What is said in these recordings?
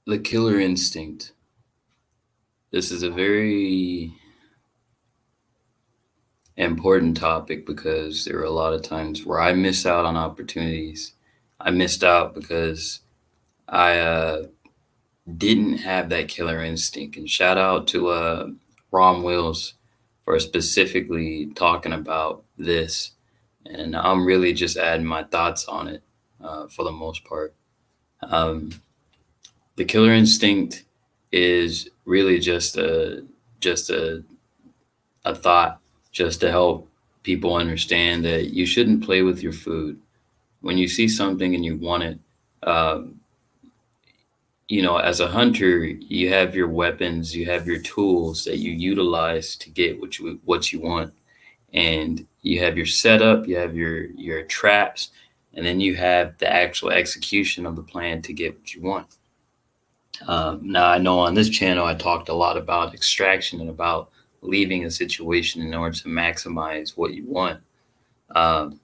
The killer instinct. This is a very important topic because there are a lot of times where I miss out on opportunities. I missed out because I didn't have that killer instinct. And shout out to Ron Wills for specifically talking about this. And I'm really just adding my thoughts on it for the most part. Um, the killer instinct is really just a thought just to help people understand that you shouldn't play with your food. When you see something and you want it, um, as a hunter, you have your weapons, you have your tools that you utilize to get what you want, and you have your setup, you have your traps, and then you have the actual execution of the plan to get what you want. Now, I know on this channel I talked a lot about extraction and about leaving a situation in order to maximize what you want, um,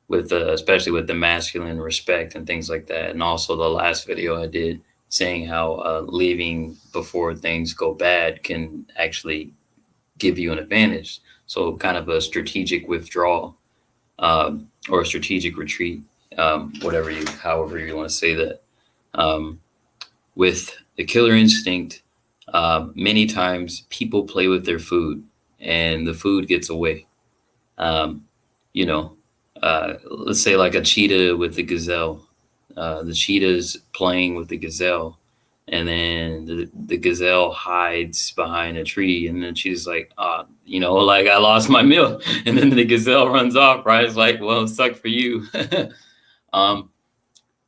with especially with the masculine respect and things like that. And also the last video I did saying how leaving before things go bad can actually give you an advantage. So kind of a strategic withdrawal, or a strategic retreat, however you want to say that. Um, with the killer instinct, many times people play with their food and the food gets away. Um, you know, let's say like a cheetah with the gazelle. The cheetah's playing with the gazelle, and then the gazelle hides behind a tree, and then she's like, like I lost my meal, and then the gazelle runs off. Right? It's like, well, it sucked for you. um,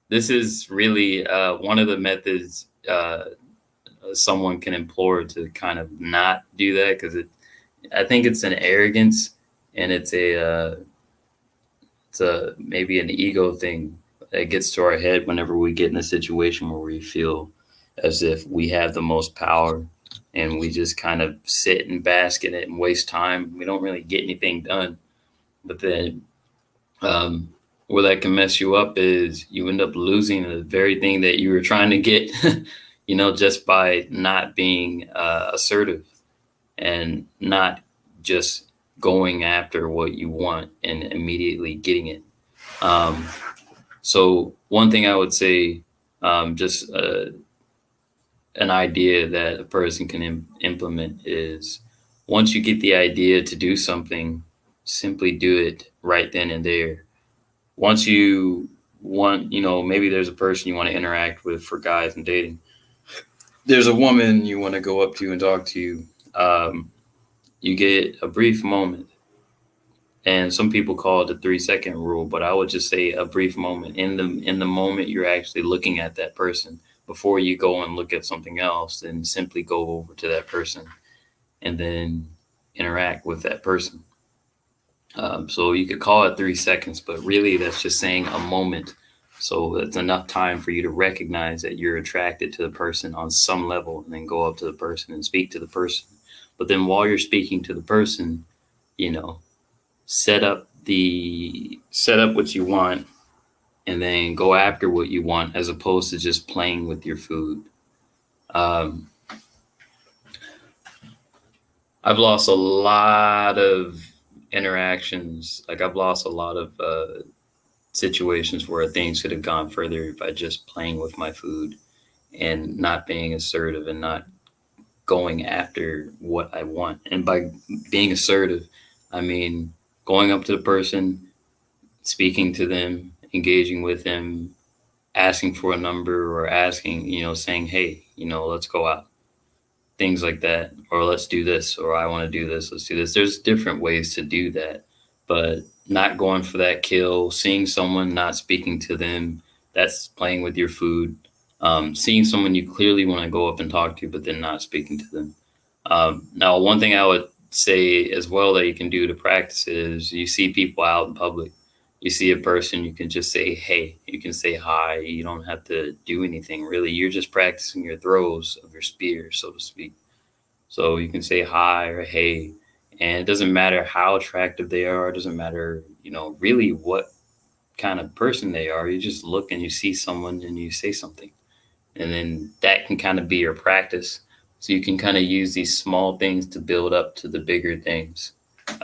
this is really one of the methods someone can implore to kind of not do that, because I think it's an arrogance, and it's a maybe an ego thing that gets to our head whenever we get in a situation where we feel as if we have the most power, and we just kind of sit and bask in it and waste time. We don't really get anything done. But then um, where that can mess you up is you end up losing the very thing that you were trying to get, just by not being assertive and not just going after what you want and immediately getting it. Um, so one thing I would say, just an idea that a person can implement is, once you get the idea to do something, simply do it right then and there. Once you want, maybe there's a person you want to interact with for guys and dating. There's a woman you want to go up to and talk to. You get a brief moment, and some people call it the 3 second rule, but I would just say a brief moment. In the moment you're actually looking at that person, before you go and look at something else, then simply go over to that person and then interact with that person. So you could call it 3 seconds, but really that's just saying a moment. So it's enough time for you to recognize that you're attracted to the person on some level, and then go up to the person and speak to the person. But then while you're speaking to the person, you know, set up what you want, and then go after what you want, as opposed to just playing with your food. Um, I've lost a lot of interactions. Like, I've lost a lot of situations where things could have gone further by just playing with my food and not being assertive and not going after what I want. And by being assertive, I mean going up to the person, speaking to them, engaging with them, asking for a number, or asking, saying, hey, let's go out, things like that, or let's do this, or I want to do this, let's do this. There's different ways to do that, but not going for that kill, seeing someone, not speaking to them, that's playing with your food. Seeing someone you clearly want to go up and talk to, but then not speaking to them. Now, one thing I would say as well that you can do to practice is, you see people out in public, you see a person, you can just say, hey, you can say hi. You don't have to do anything really. You're just practicing your throws of your spear, so to speak. So you can say hi or hey, and it doesn't matter how attractive they are. It doesn't matter, really what kind of person they are. You just look and you see someone and you say something. And then that can kind of be your practice. So you can kind of use these small things to build up to the bigger things.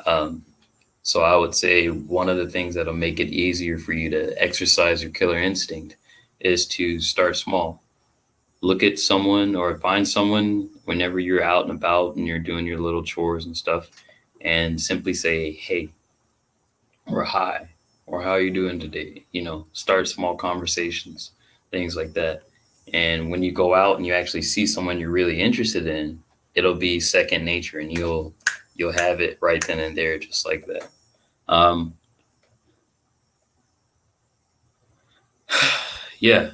Um, so I would say one of the things that'll make it easier for you to exercise your killer instinct is to start small. Look at someone or find someone whenever you're out and about and you're doing your little chores and stuff, and simply say, hey, or hi, or how are you doing today? Start small conversations, things like that. And when you go out and you actually see someone you're really interested in, it'll be second nature, and you'll have it right then and there, just like that. Um, yeah,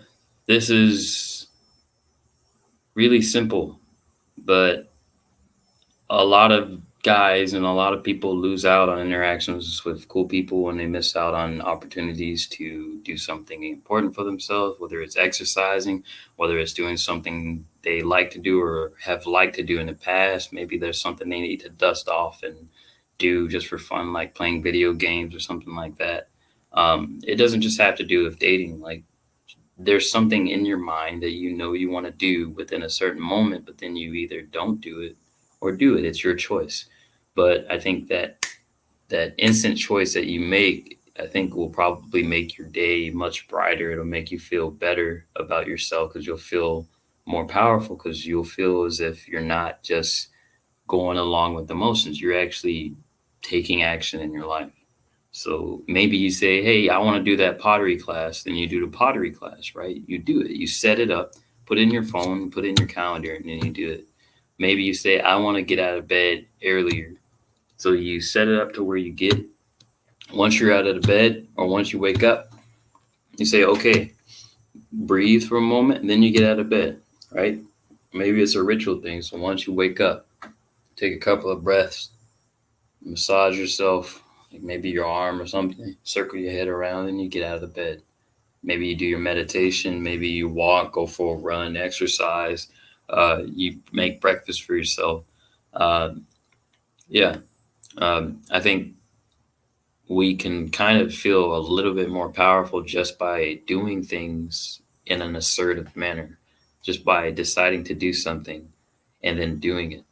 this is really simple, but a lot of guys and a lot of people lose out on interactions with cool people when they miss out on opportunities to do something important for themselves, whether it's exercising, whether it's doing something they like to do or have liked to do in the past. Maybe there's something they need to dust off and do just for fun, like playing video games or something like that. It doesn't just have to do with dating. Like, there's something in your mind that you want to do within a certain moment, but then you either don't do it or do it. It's your choice. But I think that instant choice that you make, I think, will probably make your day much brighter. It'll make you feel better about yourself because you'll feel more powerful, because you'll feel as if you're not just going along with the motions. You're actually taking action in your life. So maybe you say, hey, I want to do that pottery class. Then you do the pottery class, right? You do it. You set it up, put it in your phone, put it in your calendar, and then you do it. Maybe you say, I want to get out of bed earlier. So you set it up to where you get, once you're out of the bed or once you wake up, you say, okay, breathe for a moment, and then you get out of bed, right? Maybe it's a ritual thing. So once you wake up, take a couple of breaths, massage yourself, like maybe your arm or something, circle your head around, and you get out of the bed. Maybe you do your meditation, maybe you walk, go for a run, exercise, you make breakfast for yourself. Uh, yeah, I think we can kind of feel a little bit more powerful just by doing things in an assertive manner, just by deciding to do something and then doing it.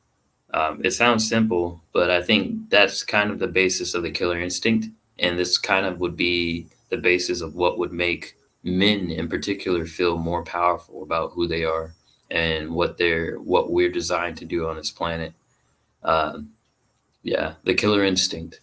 It sounds simple, but I think that's kind of the basis of the killer instinct. And this kind of would be the basis of what would make men in particular feel more powerful about who they are and what we're designed to do on this planet. Um, yeah, the killer instinct.